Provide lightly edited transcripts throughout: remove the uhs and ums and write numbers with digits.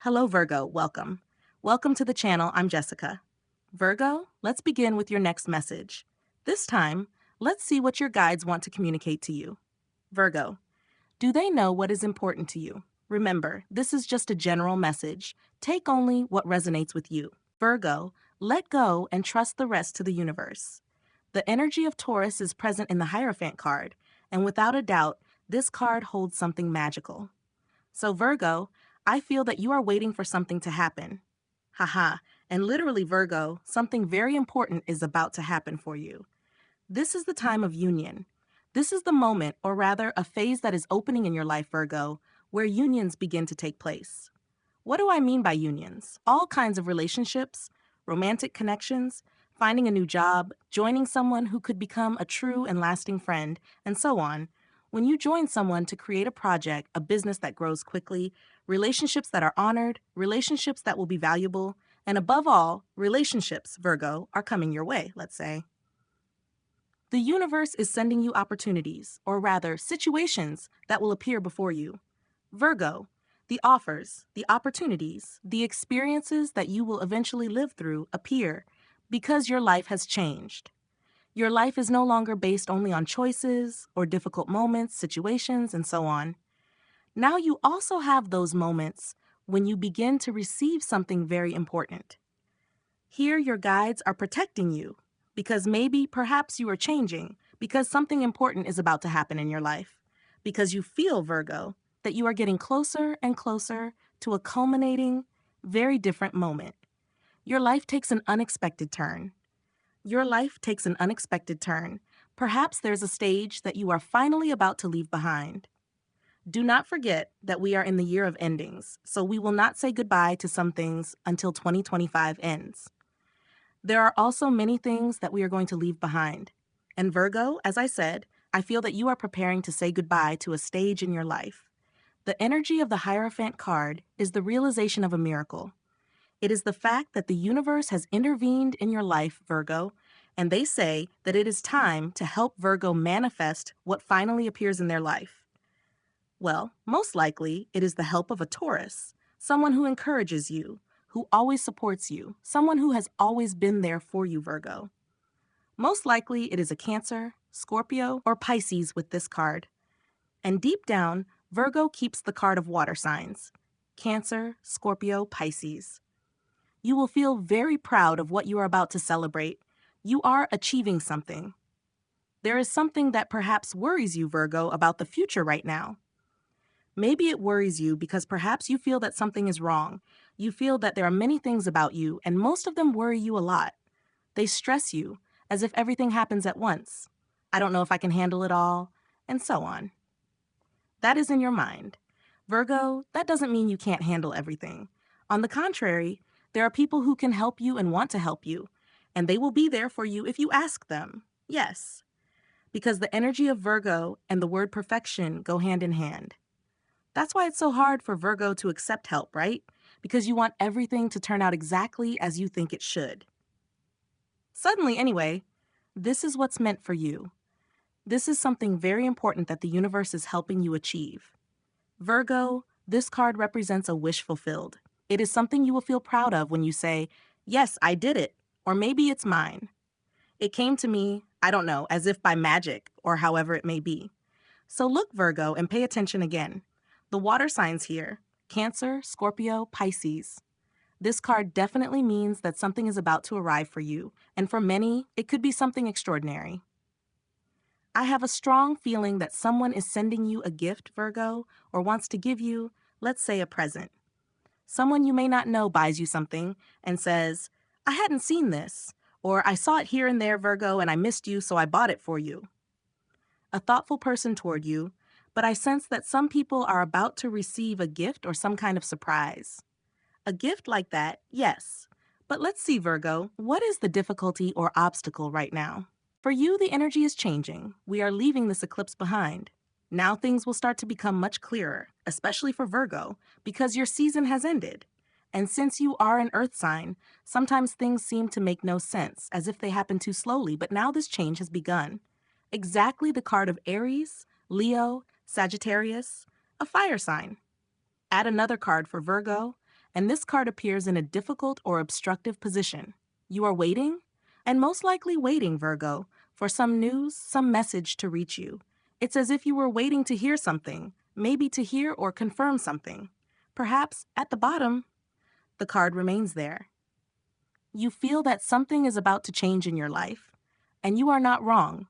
Hello, Virgo. Welcome. Welcome to the channel. I'm Jessica. Virgo, let's begin with your next message. This time, let's see what your guides want to communicate to you. Virgo, do they know what is important to you? Remember, this is just a general message. Take only what resonates with you. Virgo, let go and trust the rest to the universe. The energy of Taurus is present in the Hierophant card, and without a doubt, this card holds something magical. So, Virgo, I feel that you are waiting for something to happen. Haha, and literally, Virgo, something very important is about to happen for you. This is the time of union. This is the moment, or rather, a phase that is opening in your life, Virgo, where unions begin to take place. What do I mean by unions? All kinds of relationships, romantic connections, finding a new job, joining someone who could become a true and lasting friend, and so on. When you join someone to create a project, a business that grows quickly, relationships that are honored, relationships that will be valuable, and above all, relationships, Virgo, are coming your way, let's say. The universe is sending you opportunities, or rather, situations that will appear before you. Virgo, the offers, the opportunities, the experiences that you will eventually live through appear because your life has changed. Your life is no longer based only on choices or difficult moments, situations, and so on. Now you also have those moments when you begin to receive something very important. Here, your guides are protecting you because maybe, perhaps you are changing because something important is about to happen in your life. Because you feel, Virgo, that you are getting closer and closer to a culminating, very different moment. Your life takes an unexpected turn. Your life takes an unexpected turn. Perhaps there's a stage that you are finally about to leave behind. Do not forget that we are in the year of endings, so we will not say goodbye to some things until 2025 ends. There are also many things that we are going to leave behind. And Virgo, as I said, I feel that you are preparing to say goodbye to a stage in your life. The energy of the Hierophant card is the realization of a miracle. It is the fact that the universe has intervened in your life, Virgo, and they say that it is time to help Virgo manifest what finally appears in their life. Well, most likely, it is the help of a Taurus, someone who encourages you, who always supports you, someone who has always been there for you, Virgo. Most likely, it is a Cancer, Scorpio, or Pisces with this card. And deep down, Virgo keeps the card of water signs: Cancer, Scorpio, Pisces. You will feel very proud of what you are about to celebrate. You are achieving something. There is something that perhaps worries you, Virgo, about the future right now. Maybe it worries you because perhaps you feel that something is wrong. You feel that there are many things about you, and most of them worry you a lot. They stress you, as if everything happens at once. I don't know if I can handle it all, and so on. That is in your mind. Virgo, that doesn't mean you can't handle everything. On the contrary, there are people who can help you and want to help you, and they will be there for you if you ask them. Yes, because the energy of Virgo and the word perfection go hand in hand. That's why it's so hard for Virgo to accept help, right? Because you want everything to turn out exactly as you think it should. Suddenly, anyway, this is what's meant for you. This is something very important that the universe is helping you achieve. Virgo, this card represents a wish fulfilled. It is something you will feel proud of when you say, "Yes, I did it," or maybe it's mine. It came to me, I don't know, as if by magic, or however it may be. So look, Virgo, and pay attention again. The water signs here: Cancer, Scorpio, Pisces. This card definitely means that something is about to arrive for you, and for many, it could be something extraordinary. I have a strong feeling that someone is sending you a gift, Virgo, or wants to give you, let's say, a present. Someone you may not know buys you something and says, "I hadn't seen this," or "I saw it here and there, Virgo, and I missed you, so I bought it for you." A thoughtful person toward you, but I sense that some people are about to receive a gift or some kind of surprise. A gift like that, yes. But let's see, Virgo, what is the difficulty or obstacle right now? For you, the energy is changing. We are leaving this eclipse behind. Now things will start to become much clearer, especially for Virgo, because your season has ended. And since you are an earth sign, sometimes things seem to make no sense, as if they happen too slowly, but now this change has begun. Exactly the card of Aries, Leo, Sagittarius, a fire sign. Add another card for Virgo, and this card appears in a difficult or obstructive position. You are waiting, and most likely waiting, Virgo, for some news, some message to reach you. It's as if you were waiting to hear something, maybe to hear or confirm something. Perhaps at the bottom, the card remains there. You feel that something is about to change in your life, and you are not wrong.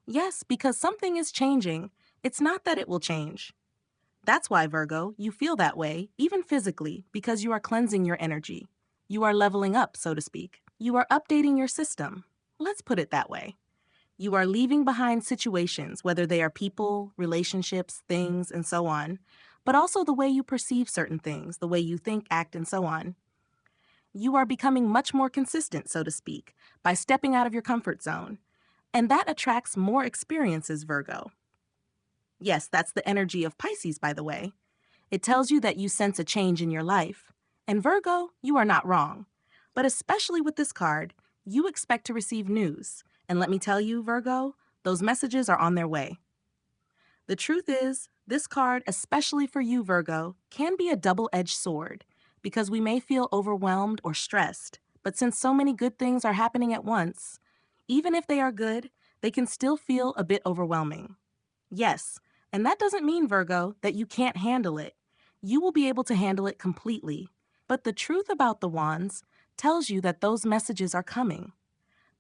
Yes, because something is changing. It's not that it will change. That's why, Virgo, you feel that way, even physically, because you are cleansing your energy. You are leveling up, so to speak. You are updating your system. Let's put it that way. You are leaving behind situations, whether they are people, relationships, things, and so on, but also the way you perceive certain things, the way you think, act, and so on. You are becoming much more consistent, so to speak, by stepping out of your comfort zone. And that attracts more experiences, Virgo. Yes, that's the energy of Pisces, by the way. It tells you that you sense a change in your life. And Virgo, you are not wrong. But especially with this card, you expect to receive news. And let me tell you, Virgo, those messages are on their way. The truth is, this card, especially for you, Virgo, can be a double-edged sword because we may feel overwhelmed or stressed. But since so many good things are happening at once, even if they are good, they can still feel a bit overwhelming. Yes, and that doesn't mean, Virgo, that you can't handle it. You will be able to handle it completely. But the truth about the wands tells you that those messages are coming.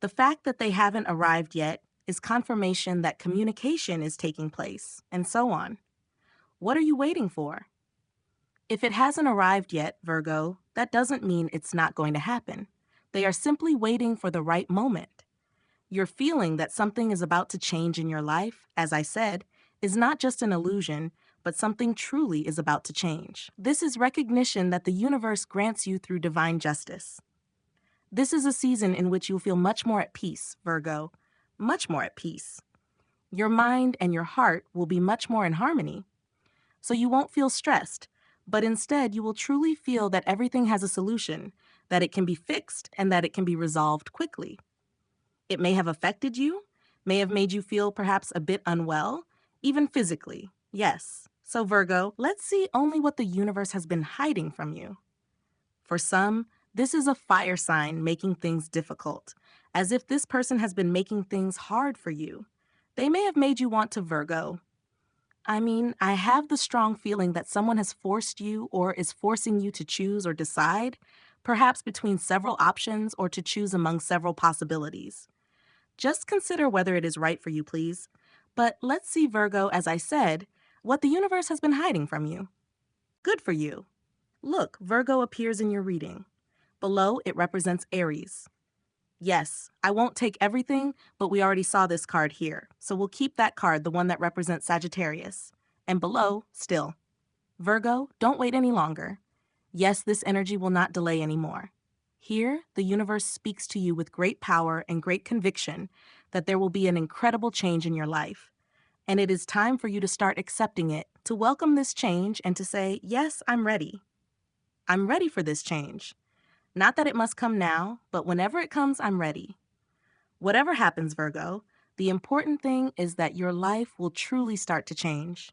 The fact that they haven't arrived yet is confirmation that communication is taking place, and so on. What are you waiting for? If it hasn't arrived yet, Virgo, that doesn't mean it's not going to happen. They are simply waiting for the right moment. Your feeling that something is about to change in your life, as I said, is not just an illusion, but something truly is about to change. This is recognition that the universe grants you through divine justice. This is a season in which you'll feel much more at peace, Virgo, much more at peace. Your mind and your heart will be much more in harmony. So you won't feel stressed, but instead you will truly feel that everything has a solution, that it can be fixed, and that it can be resolved quickly. It may have affected you, may have made you feel perhaps a bit unwell, even physically, yes. So Virgo, let's see only what the universe has been hiding from you. For some, this is a fire sign making things difficult, as if this person has been making things hard for you. They may have made you want to, Virgo. I have the strong feeling that someone has forced you or is forcing you to choose or decide, perhaps between several options or to choose among several possibilities. Just consider whether it is right for you, please. But let's see, Virgo, as I said, what the universe has been hiding from you. Good for you. Look, Virgo appears in your reading. Below, it represents Aries. Yes, I won't take everything, but we already saw this card here, so we'll keep that card, the one that represents Sagittarius. And below, still. Virgo, don't wait any longer. Yes, this energy will not delay anymore. Here, the universe speaks to you with great power and great conviction that there will be an incredible change in your life. And it is time for you to start accepting it, to welcome this change and to say, yes, I'm ready. I'm ready for this change. Not that it must come now, but whenever it comes, I'm ready. Whatever happens, Virgo, the important thing is that your life will truly start to change.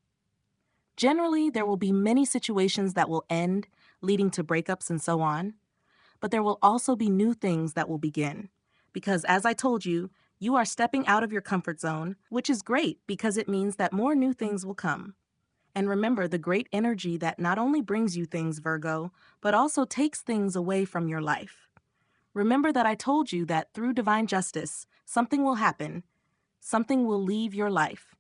Generally, there will be many situations that will end, leading to breakups and so on. But there will also be new things that will begin. Because as I told you, you are stepping out of your comfort zone, which is great because it means that more new things will come. And remember the great energy that not only brings you things, Virgo, but also takes things away from your life. Remember that I told you that through divine justice, something will happen, something will leave your life.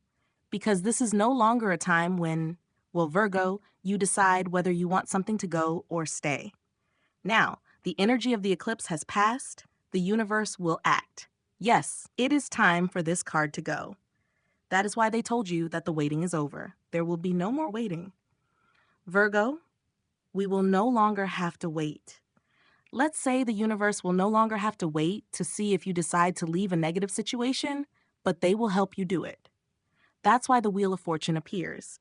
Because this is no longer a time when, well, Virgo, you decide whether you want something to go or stay. Now, the energy of the eclipse has passed, the universe will act. Yes, it is time for this card to go. That is why they told you that the waiting is over. There will be no more waiting. Virgo, we will no longer have to wait. Let's say the universe will no longer have to wait to see if you decide to leave a negative situation, but they will help you do it. That's why the Wheel of Fortune appears,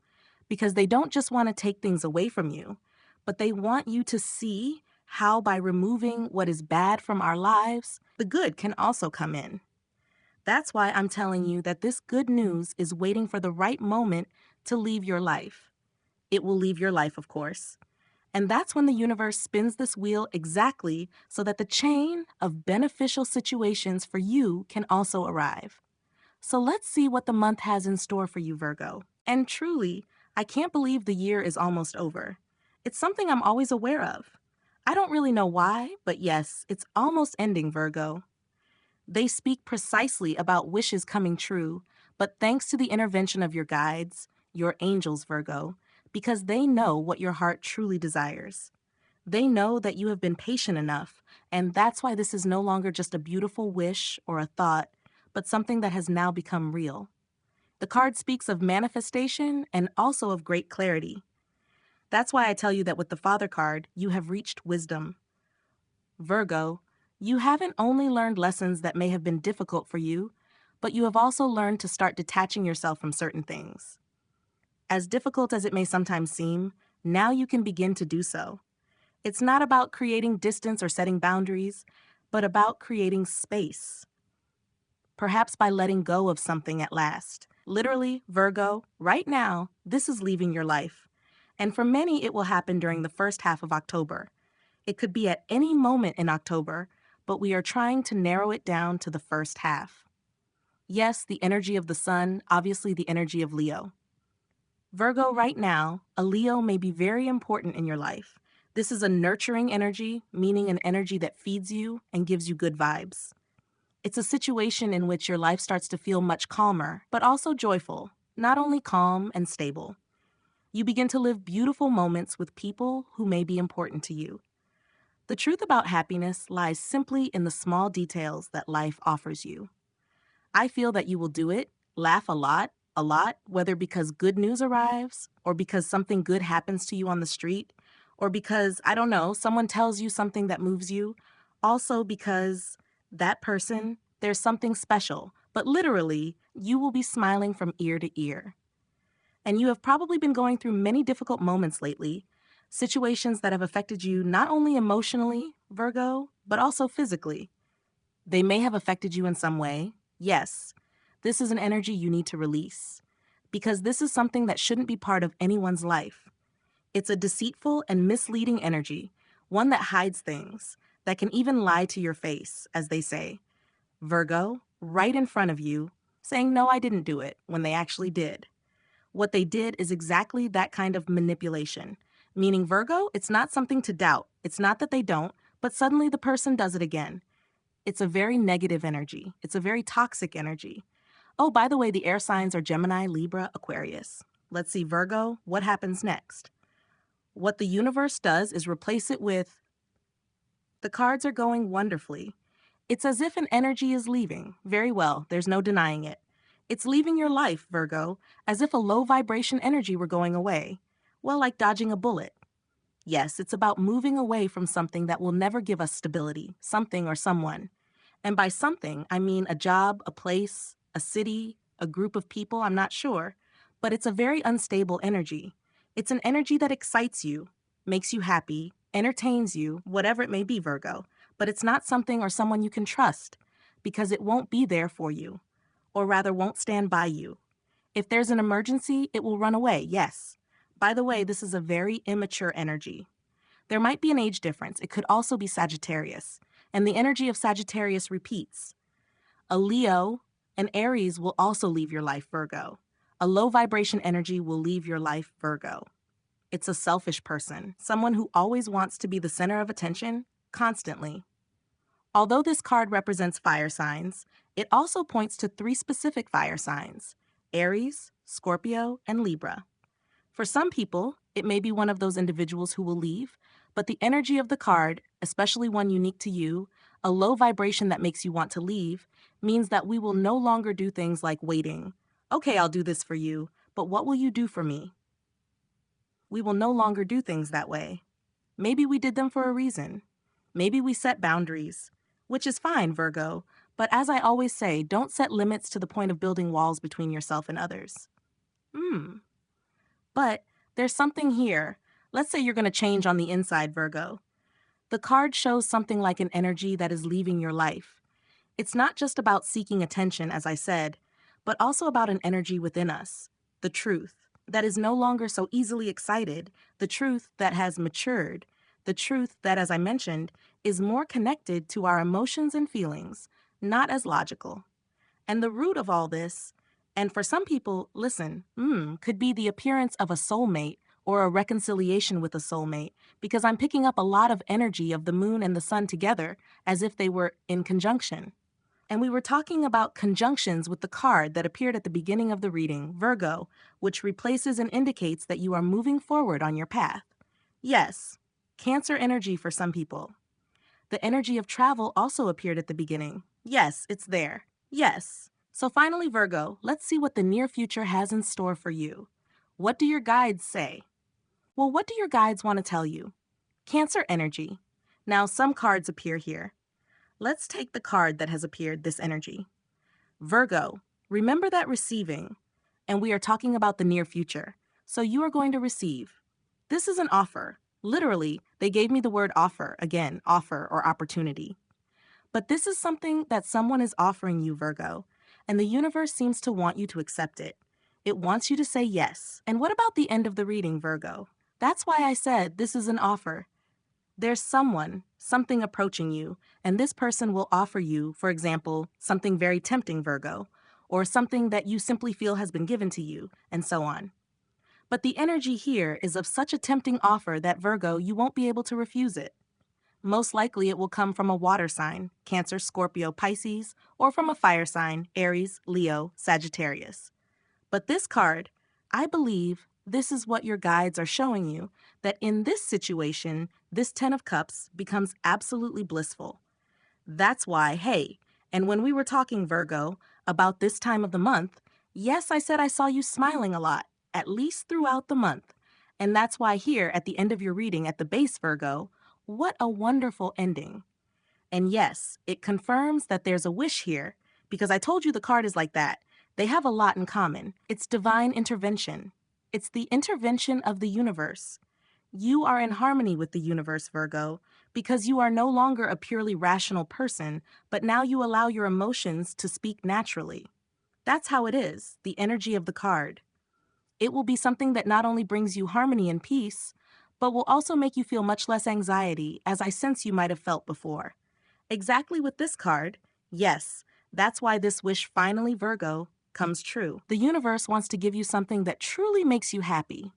because they don't just want to take things away from you, but they want you to see how by removing what is bad from our lives, the good can also come in. That's why I'm telling you that this good news is waiting for the right moment to leave your life. It will leave your life, of course. And that's when the universe spins this wheel exactly so that the chain of beneficial situations for you can also arrive. So let's see what the month has in store for you, Virgo. And truly, I can't believe the year is almost over. It's something I'm always aware of. I don't really know why, but yes, it's almost ending, Virgo. They speak precisely about wishes coming true, but thanks to the intervention of your guides, your angels, Virgo, because they know what your heart truly desires. They know that you have been patient enough, and that's why this is no longer just a beautiful wish or a thought, but something that has now become real. The card speaks of manifestation and also of great clarity. That's why I tell you that with the Father card, you have reached wisdom. Virgo, you haven't only learned lessons that may have been difficult for you, but you have also learned to start detaching yourself from certain things. As difficult as it may sometimes seem, now you can begin to do so. It's not about creating distance or setting boundaries, but about creating space. Perhaps by letting go of something at last. Literally, Virgo, right now, this is leaving your life. And for many, it will happen during the first half of October. It could be at any moment in October, but we are trying to narrow it down to the first half. Yes, the energy of the sun, obviously the energy of Leo. Virgo, right now, a Leo may be very important in your life. This is a nurturing energy, meaning an energy that feeds you and gives you good vibes. It's a situation in which your life starts to feel much calmer, but also joyful, not only calm and stable. You begin to live beautiful moments with people who may be important to you. The truth about happiness lies simply in the small details that life offers you. I feel that you will do it, laugh a lot, whether because good news arrives, or because something good happens to you on the street, or because, I don't know, someone tells you something that moves you. Also because that person, there's something special, but literally, you will be smiling from ear to ear. And you have probably been going through many difficult moments lately, situations that have affected you not only emotionally, Virgo, but also physically. They may have affected you in some way. Yes, this is an energy you need to release, because this is something that shouldn't be part of anyone's life. It's a deceitful and misleading energy, one that hides things, that can even lie to your face, as they say. Virgo, right in front of you, saying, "No, I didn't do it," when they actually did. What they did is exactly that kind of manipulation. Meaning, Virgo, it's not something to doubt. It's not that they don't, but suddenly the person does it again. It's a very negative energy. It's a very toxic energy. Oh, by the way, the air signs are Gemini, Libra, Aquarius. Let's see, Virgo, what happens next? What the universe does is replace it with, the cards are going wonderfully. It's as if an energy is leaving. Very well, there's no denying it. It's leaving your life, Virgo, as if a low vibration energy were going away. Well, like dodging a bullet. Yes, it's about moving away from something that will never give us stability, something or someone. And by something, I mean a job, a place, a city, a group of people, I'm not sure. But it's a very unstable energy. It's an energy that excites you, makes you happy, entertains you, whatever it may be, Virgo. But it's not something or someone you can trust, because it won't be there for you, or rather won't stand by you. If there's an emergency, it will run away, yes. By the way, this is a very immature energy. There might be an age difference. It could also be Sagittarius. And the energy of Sagittarius repeats. A Leo, an Aries will also leave your life, Virgo. A low vibration energy will leave your life, Virgo. It's a selfish person, someone who always wants to be the center of attention, constantly. Although this card represents fire signs, it also points to 3 specific fire signs: Aries, Scorpio, and Libra. For some people, it may be one of those individuals who will leave, but the energy of the card, especially one unique to you, a low vibration that makes you want to leave, means that we will no longer do things like waiting. Okay, I'll do this for you, but what will you do for me? We will no longer do things that way. Maybe we did them for a reason. Maybe we set boundaries, which is fine, Virgo, but as I always say, don't set limits to the point of building walls between yourself and others. But there's something here. Let's say you're going to change on the inside, Virgo. The card shows something like an energy that is leaving your life. It's not just about seeking attention, as I said, but also about an energy within us, the truth, that is no longer so easily excited, the truth that has matured, the truth that, as I mentioned, is more connected to our emotions and feelings, not as logical. And the root of all this, and for some people, listen, could be the appearance of a soulmate or a reconciliation with a soulmate, because I'm picking up a lot of energy of the moon and the sun together as if they were in conjunction. And we were talking about conjunctions with the card that appeared at the beginning of the reading, Virgo, which replaces and indicates that you are moving forward on your path. Yes, Cancer energy for some people. The energy of travel also appeared at the beginning. Yes, it's there. Yes. So finally, Virgo, let's see what the near future has in store for you. What do your guides say? Well, what do your guides want to tell you? Cancer energy. Now, some cards appear here. Let's take the card that has appeared, this energy. Virgo, remember that receiving, and we are talking about the near future. So you are going to receive. This is an offer. Literally, they gave me the word offer, again, offer or opportunity. But this is something that someone is offering you, Virgo, and the universe seems to want you to accept it. It wants you to say yes. And what about the end of the reading, Virgo? That's why I said this is an offer. There's something approaching you, and this person will offer you, for example, something very tempting, Virgo, or something that you simply feel has been given to you, and so on. But the energy here is of such a tempting offer that, Virgo, you won't be able to refuse it. Most likely it will come from a water sign, Cancer, Scorpio, Pisces, or from a fire sign, Aries, Leo, Sagittarius. But this card, I believe this is what your guides are showing you, that in this situation, this 10 of Cups becomes absolutely blissful. That's why, hey, and when we were talking, Virgo, about this time of the month, yes, I said I saw you smiling a lot, at least throughout the month. And that's why here at the end of your reading at the base, Virgo, what a wonderful ending. And yes, it confirms that there's a wish here, because I told you the card is like that. They have a lot in common. It's divine intervention. It's the intervention of the universe. You are in harmony with the universe, Virgo, because you are no longer a purely rational person, but now you allow your emotions to speak naturally. That's how it is, the energy of the card. It will be something that not only brings you harmony and peace, but will also make you feel much less anxiety, as I sense you might have felt before. Exactly with this card, yes, that's why this wish finally, Virgo, comes true. The universe wants to give you something that truly makes you happy.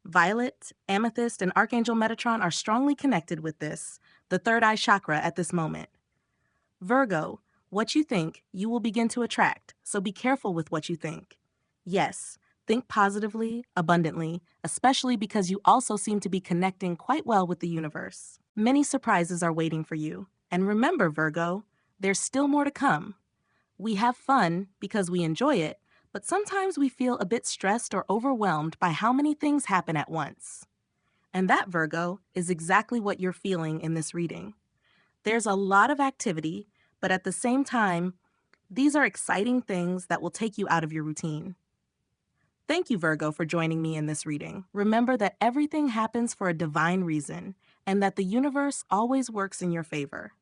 Violet, Amethyst, and Archangel Metatron are strongly connected with this, the third eye chakra at this moment. Virgo, what you think, you will begin to attract, so be careful with what you think. Yes, think positively, abundantly, especially because you also seem to be connecting quite well with the universe. Many surprises are waiting for you. And remember, Virgo, there's still more to come. We have fun because we enjoy it, but sometimes we feel a bit stressed or overwhelmed by how many things happen at once. And that, Virgo, is exactly what you're feeling in this reading. There's a lot of activity, but at the same time, these are exciting things that will take you out of your routine. Thank you, Virgo, for joining me in this reading. Remember that everything happens for a divine reason, and that the universe always works in your favor.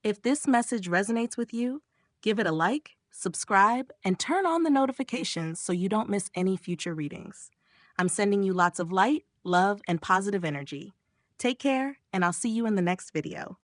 If this message resonates with you, give it a like, subscribe, and turn on the notifications so you don't miss any future readings. I'm sending you lots of light, love, and positive energy. Take care, and I'll see you in the next video.